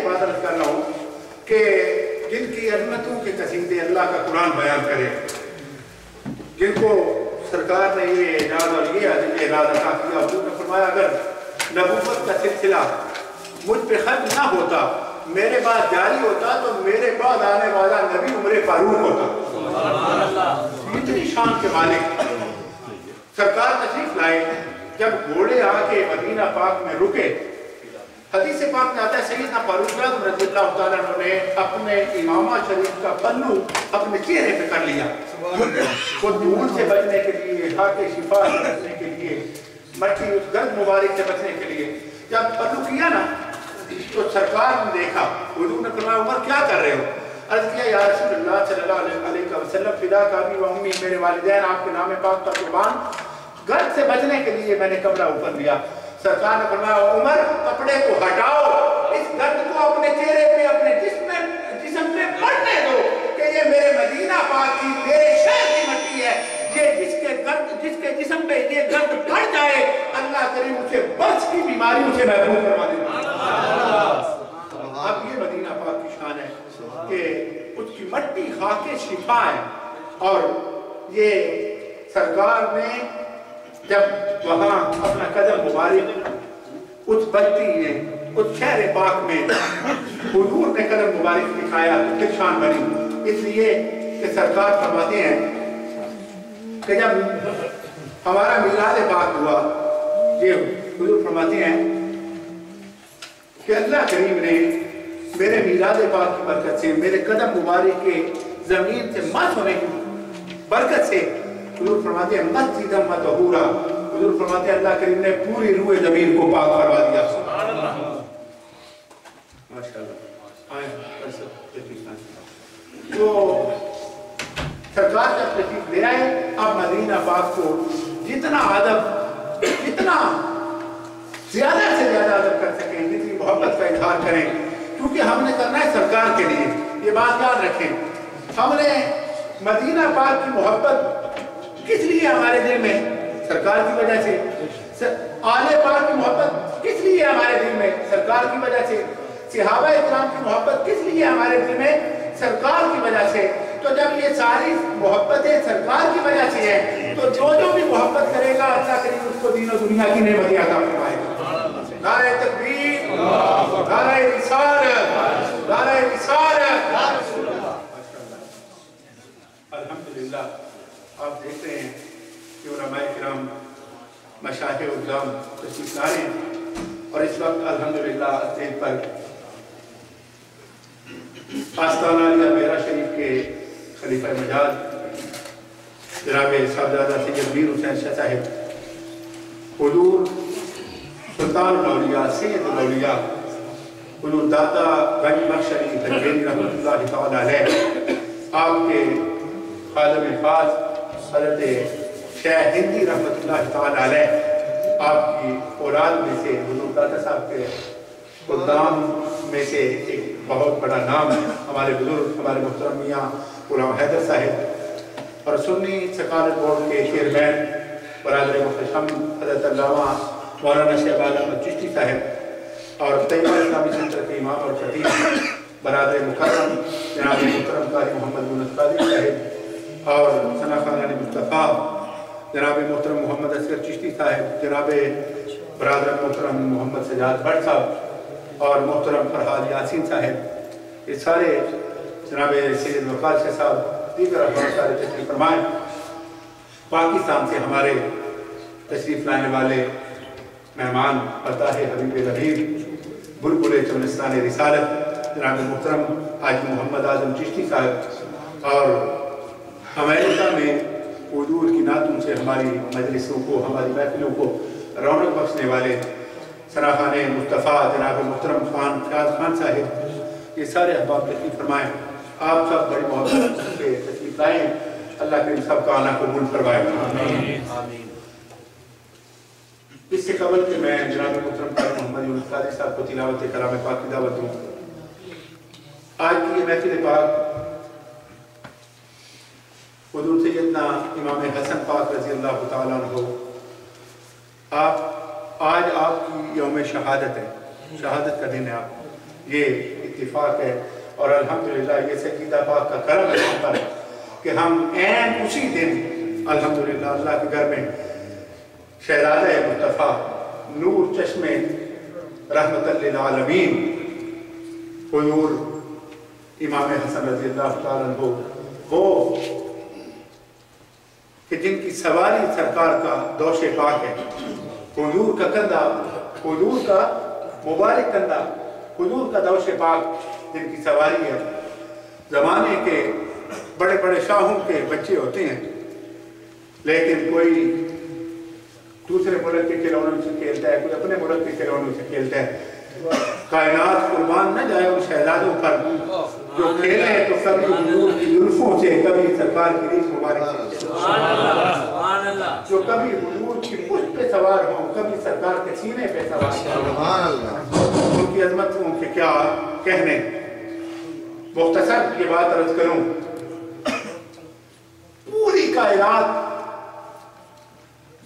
بات عرض کر رہا ہوں کہ جن کی عظمتوں کے قصیدے اللہ کا قرآن بیان کرے، جن کو سرکار نے یہ اعزاز اور یہ اعزاز عطا کیا، حضور نے فرمایا اگر نبوت کا سلسلہ مجھ پہ ختم نہ ہوتا، میرے بعد جاری ہوتا، تو میرے بعد آنے والا نبی عمر فاروق ہوتا۔ اتنی شان کے مالک سرکار تشریف لائے، جب گھوڑے آ کے مدینہ پاک میں رکے، حدیث پاک میں آتا ہے سیدنا فاروق اعظم رضی اللہ تعالیٰ عنہ نے اپنے امامہ شریف کا پلو اپنے چہرے پہ کر لیا، وہ دھول سے بچنے کے لیے، خاک شفا سے بچنے کے لیے، مٹی اس گرد مبارک سے بچنے کے لیے جب پلو کیا نا تو سرکار نے دیکھا، حضور نے فرمایا عمر کیا کر رہے ہو؟ عرض کیا یا رسول اللہ صلی اللہ علیہ وسلم فدا کا ابی و امی، میرے والدین آپ کے نام پاک کا قربان، گرد سے بچنے کے لیے میں نے کپڑا اوپر لیا۔ سرکار نے فرمایا عمر کپڑے کو ہٹاؤ، اس گرد کو اپنے چہرے پہ، اپنے جسم پہ پڑنے دو کہ یہ میرے مدینہ پاک کی، میرے شہر کی مٹی ہے، یہ جس کے جسم پہ یہ گرد پڑ جائے اللہ کریم اسے برس کی بیماریوں سے محفوظ کروا دے۔ اب یہ مدینہ پاک کی شان ہے کہ اس کی مٹی خاک شفا ہے، اور یہ سرکار نے جب وہاں اپنا قدم مبارک اس بستی میں، اس شہر پاک میں حضور نے قدم مبارک دکھایا تو پھر شان بنی۔ اس لیے کہ سرکار فرماتے ہیں کہ جب ہمارا میلاد پاک ہوا، یہ حضور فرماتے ہیں کہ اللہ کریم نے میرے میلاد پاک کی برکت سے، میرے قدم مبارک کے زمین سے مس ہونے کی برکت سے، حضور فرماتے ہیں مسجدً وطہورا، حضور فرماتے ہیں اللہ کریم نے پوری روح زمین کو پاک کروا دیا۔ تو سرکار جب تشریف لے آئے، اب مدینہ پاک کو جتنا ادب، جتنا زیادہ سے زیادہ ادب کر سکیں، جتنی محبت کا اظہار کریں، کیونکہ ہم نے کرنا ہے سرکار کے لیے۔ یہ بات یاد رکھیں، ہم نے مدینہ پاک کی محبت کس لیے ہمارے دل میں؟ سرکار کی وجہ سے۔ آل پاک کی محبت کس لیے ہمارے دل میں؟ سرکار کی وجہ سے۔ صحابہ اکرام کی محبت کس لیے ہمارے دل میں؟ سرکار کی وجہ سے۔ تو جب یہ ساری محبتیں سرکار کی وجہ سے ہیں تو جو بھی محبت کرے گا اللہ کریم اس کو دین و دنیا کی نعمتیں عطا فرمائے گا۔ نعرہ تکبیر، نعرہ رسالت، نعرہ رسالت۔ الحمدللہ آپ دیکھتے ہیں کہ علماء کرام، مشایخ اعظام تشریف لائے ہیں، اور اس وقت الحمدللہ اسٹیج پر آستانہ عالیہ بیرا شریف کے خلیفہ مجاز جناب صاحبزادہ سید میر حسین شاہ صاحب، حضور سلطان الاولیاء، سید الاولیاء، حضور داتا غنی بخش علی تنگیری رحمۃ اللہ تعالی علیہ، آپ کے خادم خاص حضرت شیخ ہندی رحمۃ اللہ تعالی علیہ، آپ کی اولاد میں سے حضور داتا صاحب کے خدام میں سے ایک بہت بڑا نام ہے، ہمارے بزرگ، ہمارے محترم میاں غلام حیدر صاحب، اور سنی سکالت بورڈ کے چیئرمین برادر محتشم حضرت علامہ مولانا شہباز احمد چشتی صاحب، اور طیبہ اسلامی سینٹر کے امام اور خطیب برادر مکرم جناب محترم قاری محمد یونس قادری صاحب، اور ثنا خانان مصطفیٰ جناب محترم محمد اصغر چشتی صاحب، جناب برادر محترم محمد سجاد بٹ صاحب، اور محترم فرحاد یاسین صاحب، یہ سارے جناب سید وقار شاہ صاحب، دیگر احباب سارے تشریف فرمائیں۔ پاکستان سے ہمارے تشریف لانے والے مہمان فتح حبیب لبیب بلبل چمنستان رسالت جناب محترم حاجی محمد اعظم چشتی صاحب، اور امریکہ میں حضور کی نعتوں سے ہماری مجلسوں کو، ہماری محفلوں کو رونق بخشنے والے سراخان مصطفیٰ جناب محترم خان فیاض خان صاحب، یہ سارے احباب تشریف فرمائیں۔ آپ سب بڑی محبت سے تشریف لائیں، اللہ کریم سب کا آنا قبول فرمائے۔ اس سے قبل کہ میں جناب محترم قاری محمد یونس قادری صاحب کو تلاوت کلام پاک کی دعوت دوں، آج کی یہ محفل پاک حضور سیدنا امام حسن پاک رضی اللہ تعالیٰ عنہ، آج آپ کی یوم شہادت ہے، شہادت کا دن ہے آپ، یہ اتفاق ہے اور الحمدللہ یہ سیدہ پاک کا کرم ہے ہم پر کہ ہم عین اسی دن الحمدللہ اللہ کے گھر میں شہزادہ مصطفیٰ نور چشم رحمت للعالمین حضور امام حسن رضی اللہ تعالیٰ عنہ وہ کہ جن کی سواری سرکار کا دوش پاک ہے، حضور کا کندھا، حضور کا مبارک کندھا، حضور کا دوش پاک جن کی سواری ہے۔ زمانے کے بڑے بڑے شاہوں کے بچے ہوتے ہیں لیکن کوئی دوسرے ملک کے کھلونوں سے کھیلتا ہے، کوئی اپنے ملک کے کھلونوں سے کھیلتا ہے۔ کائنات قربان نہ جائے ان شہزادوں پر جو کھیلے ہیں تو کبھی حضور کی زلفوں سے، کبھی سرکار کی ریش مبارک سے، جو کبھی حضور کی پشت پہ سوار ہوں، کبھی سرکار کے سینے پہ سوار ہوں، ان کی عظمتوں کے کیا کہنے۔ مختصر یہ بات عرض کروں، پوری کائنات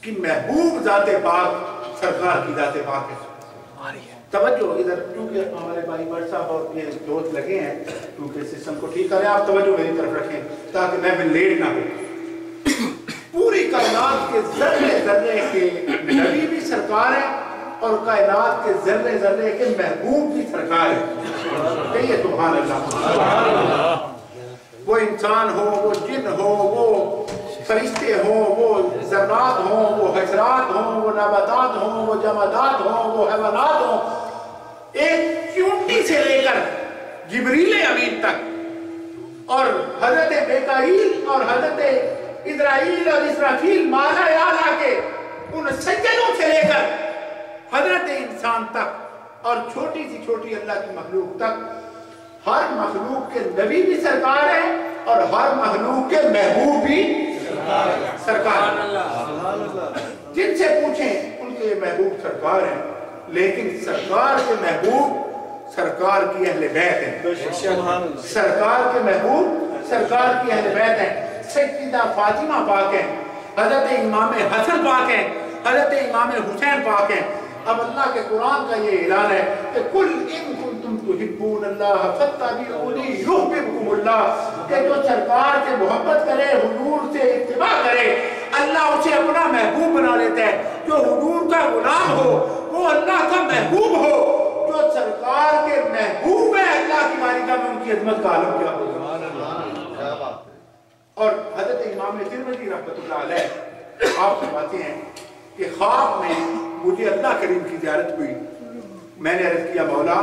کی محبوب ذات پاک سرکار کی ذات پاک ہے۔ توجہ ادھر کیونکہ ہمارے بھائی بٹ صاحب اور یہ دوست لگے ہیں کیونکہ سسٹم کو ٹھیک کریں، آپ توجہ میری طرف رکھیں تاکہ میں بھی لیٹ نہ ہو۔ پوری کائنات کے ذرے ذرے کے نبی بھی سرکار ہے اور کائنات کے ذرے ذرے کے محبوب بھی سرکار ہے۔ کہیے سبحان اللہ۔ وہ انسان ہو، وہ جن ہو، وہ فرشتے ہوں، وہ ذرات ہوں، وہ حشرات ہوں، وہ نباتات ہوں، وہ جمادات ہوں، وہ حیوانات ہوں، ایک چونٹی سے لے کر جبریل امین تک اور حضرت میکائیل اور حضرت اسرائیل اور اسرافیل مالا اعلیٰ کے ان سجدوں سے لے کر حضرت انسان تک اور چھوٹی سی چھوٹی اللہ کی مخلوق تک ہر مخلوق کے نبی بھی سرکار ہے اور ہر مخلوق کے محبوب بھی سرکار ہے۔ جن سے پوچھیں ان کے محبوب سرکار ہیں، لیکن سرکار کے محبوب سرکار کی اہل بیت ہیں۔ سرکار کے محبوب سرکار کی اہل بیت ہیں۔ سیدہ فاطمہ پاک ہیں، حضرت امام حسن پاک ہیں، حضرت امام حسین پاک ہیں۔ اب اللہ کے قرآن کا یہ اعلان ہے کہ کل ان کنتم تحبون اللہ فاتبعونی یحببکم اللہ، کہ جو سرکار سے محبت کرے، حضور سے اتباع کرے، اللہ اسے اپنا محبوب بنا لیتا ہے۔ جو حضور کا غلام ہو وہ اللہ کا محبوب ہو، جو سرکار کے محبوب ہے اللہ کی بارگاہ میں ان کی عظمت کا عالم کیا ہوگا۔ اور حضرت امام ترمذی رحمۃ اللہ علیہ آپ فرماتے ہیں کہ خواب میں مجھے اللہ کریم کی زیارت ہوئی، میں نے عرض کیا مولا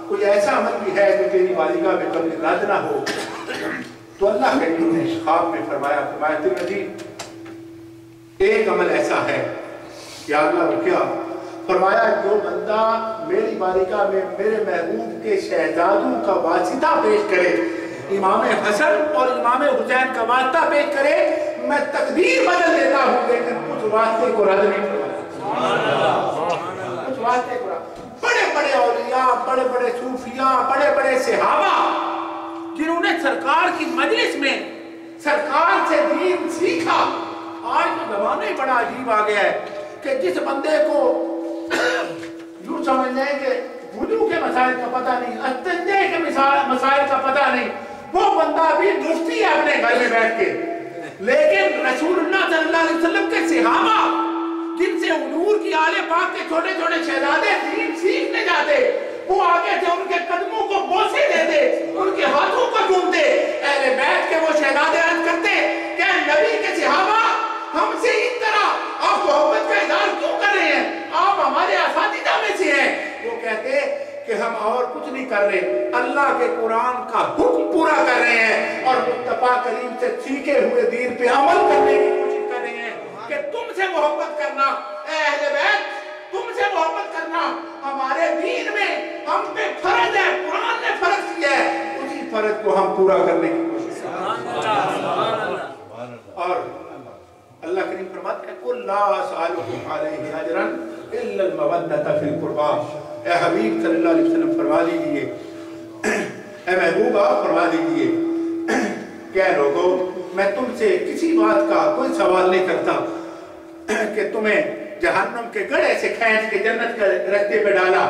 کوئی ایسا عمل بھی ہے جو تیری بارگاہ میں کبھی رد نہ ہو؟ تو اللہ کریم نے خواب میں فرمایا ترمذی ایک عمل ایسا ہے، یا اللہ وہ کیا؟ فرمایا جو بندہ میری بارگاہ میں میرے محبوب کے شہزادوں کا واسطہ پیش کرے، امام حسن اور امام حسین کا واسطہ پیش کرے، میں تقدیر بدل دیتا ہوں لیکن کچھ واسطے کو رد نہیں کرتا۔ کچھ واسطے کو رد، بڑے بڑے اولیاء، بڑے بڑے صوفیاء، بڑے بڑے صحابہ جنہوں نے سرکار کی مجلس میں سرکار سے دین سیکھا۔ آج تو زمانہ ہی بڑا عجیب آ گیا ہے کہ جس بندے کو یوں سمجھ لیں کہ وضو کے مسائل کا پتہ نہیں، استنجے کے مسائل کا پتہ نہیں، وہ بندہ بھی مفتی ہے اپنے گھر میں بیٹھ کے، لیکن رسول اللہ صلی اللہ علیہ وسلم کے صحابہ جن سے حضور کی آل پاک کے چھوٹے چھوٹے شہزادے دین سیکھنے جاتے، وہ آگے سے ان کے قدموں کو بوسے دیتے، ان کے ہاتھوں کو چومتے۔ اہل بیت کے وہ شہزادے عرض کرتے کہ نبی کے صحابہ ہم سے اس طرح آپ محبت کا اظہار کیوں کر رہے ہیں؟ آپ ہمارے اساتذہ میں سے ہیں۔ وہ کہتے کہ ہم اور کچھ نہیں کر رہے، اللہ کے قرآن کا حکم پورا کر رہے ہیں اور مصطفیٰ کریم سے سیکھے ہوئے دین پہ عمل کرنے کی کوشش کر رہے ہیں کہ تم سے محبت کرنا، اے اہل بیت تم سے محبت کرنا ہمارے دین میں ہم پہ فرض ہے، قرآن نے فرض کیا ہے، اسی فرض کو ہم پورا کرنے کی کوشش کریں۔ اور اللہ کریم فرماتے ہیں قُلْ لَا أَسْأَلُكُمْ عَلَيْهِ أَجْرًا إِلَّا الْمَوَدَّةَ فِي الْقُرْبَى۔ اے حبیب صلی اللہ علیہ وسلم فرما دیجئے، اے محبوب آپ فرما دیجئے کہ اے لوگوں میں تم سے کسی بات کا کوئی سوال نہیں کرتا کہ تمہیں جہنم کے گڑھے سے کھینچ کے جنت کے رستے پہ ڈالا،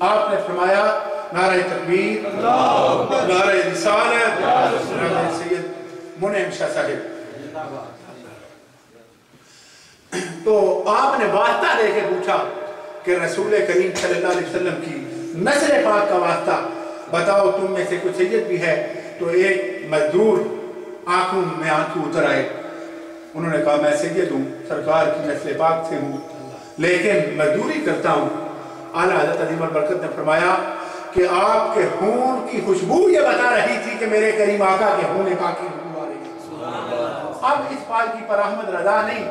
آپ نے فرمایا نعرہ تکبیر, نعرہ رسالت, جناب سید منعم شاہ صاحب. تو آپ نے واسطہ دے کے پوچھا کہ رسول کریم صلی اللہ علیہ وسلم کی نسل پاک کا واسطہ بتاؤ تم میں سے کوئی سید بھی ہے. تو ایک مزدور آنکھوں میں آنکھوں اتر آئے. انہوں نے کہا میں سید ہوں, سرکار کی نسل پاک سے ہوں, لیکن مزدوری کرتا ہوں. اعلیٰ حضرت عظیم البرکت نے فرمایا کہ آپ کے خون کی خوشبو یہ بتا رہی تھی کہ میرے کریم آقا کے خون پاک کی خوشبو آ رہی ہے. اب اس پالکی پر احمد رضا نہیں,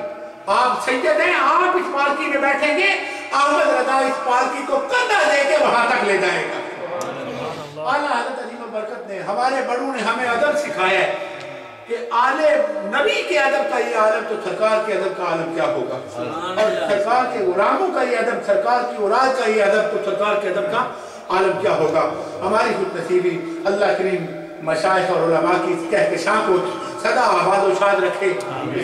آپ سید ہیں, آپ اس پالکی میں بیٹھیں گے, احمد رضا اس پالکی کو کندھا دے کے وہاں تک لے جائے گا. اعلیٰ حضرت عظیم البرکت نے, ہمارے بڑوں نے ہمیں ادب سکھایا ہے کہ آل نبی کے ادب کا یہ عالم تو سرکار کے ادب کا عالم کیا ہوگا, اور سرکار کے غلاموں کا یہ ادب, سرکار کی اولاد کا یہ ادب تو سرکار کے ادب کا عالم کیا ہوگا. ہماری خود نصیبی اللہ کریم مشائخ اور علماء کی کہکشاں کو سدا آباد و شاد رکھے,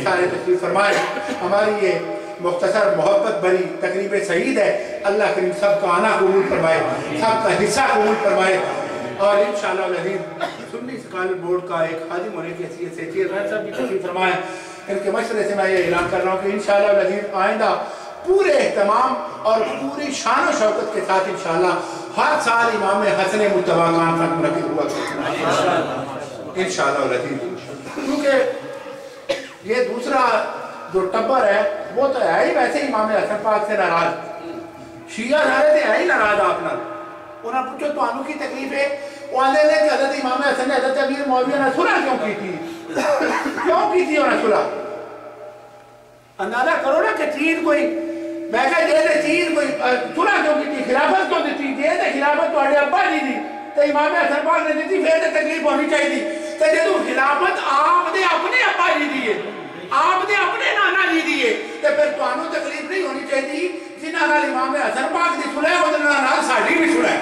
سارے تشریف فرمائے. ہماری یہ مختصر محبت بھری تقریب سعید ہے, اللہ کریم سب کا آنا قبول فرمائے, سب کا حصہ قبول فرمائے. اور انشاءاللہ العزیز سنی سکالر بورڈ کا ایک خادم ہونے کی حیثیت سے چیئرمین صاحب بھی تشریف فرمائے. ان کے مشورے سے میں یہ اعلان کر رہا ہوں کہ انشاءاللہ العزیز آئندہ پورے اہتمام اور پوری شان و شوکت کے ساتھ انشاءاللہ ہر سال امام حسن مجتبیٰ کانفرنس منعقد ہوا کرے انشاءاللہ العزیز. کیونکہ یہ دوسرا جو ٹبر ہے وہ تو ہے ہی ویسے امام حسن پاک سے ناراض, شیعہ نعرے تھے ہے ہی ناراض آپ نال. انہوں نے پوچھو تو آنو کی تکلیف ہے, وہ آنے لے کہ حضرت امام حسن نے حضرت امیر معاویہ نے صلح کیوں کی تھی, کیوں کی تھی انہوں نے صلح. اندازہ کرو نا کہ چیز کوئی میں کہا دے دے چیز کوئی صلح کیوں کی تھی, خلافت کیوں دیتی, دے دے خلافت تو اڑے ابا نہیں دی تو امام حسن پاک نے دیتی, پھر دے تکلیف ہونی چاہیے تھی. تو جدو خلافت آپ نے اپنے ابا نہیں دیئے, آپ نے اپنے نانا نہیں دیئے, تو پھر تو آنو تکلیف نہیں ہونی چاہیے تھی. جنہاں نال امام حسن پاک دی صلح وہ جنہاں نال ساڑھی بھی صلح ہے,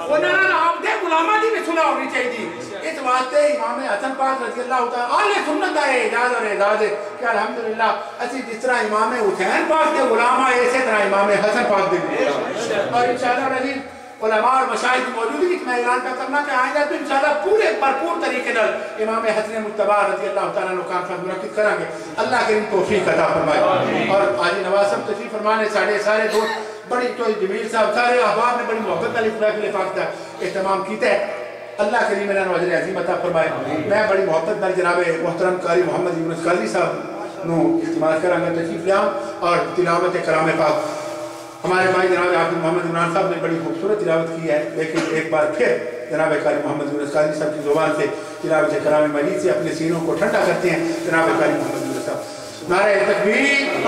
وہ نال آپ دے غلامہ دی بھی صلح ہونی چاہیے تھی. اس واسطے امام حسن پاک رضی اللہ تعالیٰ آل سنت ہے اعجاز اور اعزاز ہے کہ الحمدللہ اسی جس طرح امام حسین پاک دے غلامہ اسی طرح امام حسن پاک دے غلامہ. اور انشاءاللہ العزیز علماء اور مشاہد کی موجودگی میں اعلان کا کرنا کہ آئندہ تو انشاءاللہ پورے بھرپور طریقے نال امام حسن مجتبیٰ رضی اللہ تعالیٰ عنہ کانفرنس منعقد کریں گے. اللہ کریم توفیق عطا فرمائے. اور حاجی نواز صاحب تشریف فرمانے سارے دوست بڑی تو جمیل صاحب سارے احباب نے بڑی محبت علی خدا کے پاک کا اہتمام کیتا ہے. اللہ کریم انہوں نے وزر عظیم عطا فرمائے. میں بڑی محبت نال جناب محترم قاری محمد یونس قاضی صاحب نو استعمال کراں گا تشریف لیاں اور تلاوت کلام پاک. ہمارے بھائی جناب عبد محمد عمران صاحب نے بڑی خوبصورت تلاوت کی ہے, لیکن ایک بار پھر جناب قاری محمد یونس قاضی صاحب کی زبان سے تلاوت کلام مجید سے اپنے سینوں کو ٹھنڈا کرتے ہیں. جناب قاری محمد یونس صاحب, نعرہ تکبیر.